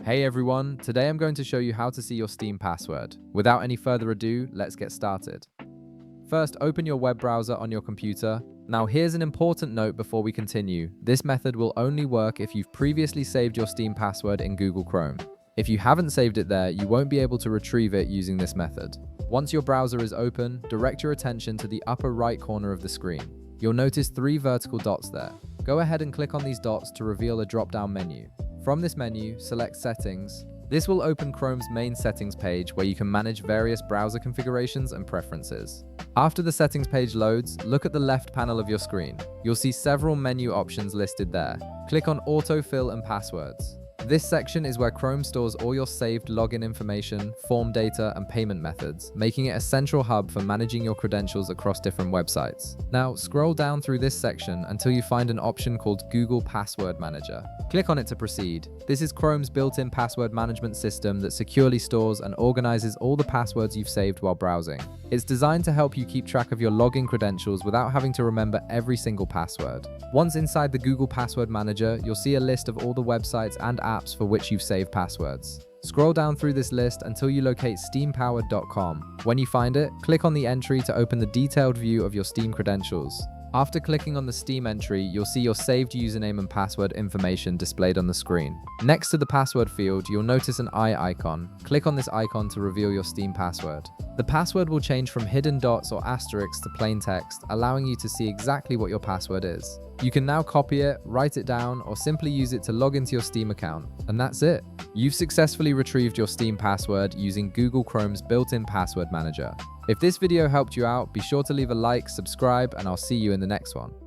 Hey everyone, today I'm going to show you how to see your Steam password. Without any further ado, let's get started. First, open your web browser on your computer. Now here's an important note before we continue. This method will only work if you've previously saved your Steam password in Google Chrome. If you haven't saved it there, you won't be able to retrieve it using this method. Once your browser is open, direct your attention to the upper right corner of the screen. You'll notice 3 vertical dots there. Go ahead and click on these dots to reveal a drop-down menu. From this menu, select Settings. This will open Chrome's main settings page where you can manage various browser configurations and preferences. After the settings page loads, look at the left panel of your screen. You'll see several menu options listed there. Click on Autofill and Passwords. This section is where Chrome stores all your saved login information, form data, and payment methods, making it a central hub for managing your credentials across different websites. Now, scroll down through this section until you find an option called Google Password Manager. Click on it to proceed. This is Chrome's built-in password management system that securely stores and organizes all the passwords you've saved while browsing. It's designed to help you keep track of your login credentials without having to remember every single password. Once inside the Google Password Manager, you'll see a list of all the websites and apps for which you've saved passwords. Scroll down through this list until you locate steampowered.com. When you find it, click on the entry to open the detailed view of your Steam credentials. After clicking on the Steam entry, you'll see your saved username and password information displayed on the screen. Next to the password field, you'll notice an eye icon. Click on this icon to reveal your Steam password. The password will change from hidden dots or asterisks to plain text, allowing you to see exactly what your password is. You can now copy it, write it down, or simply use it to log into your Steam account. And that's it. You've successfully retrieved your Steam password using Google Chrome's built-in password manager. If this video helped you out, be sure to leave a like, subscribe, and I'll see you in the next one.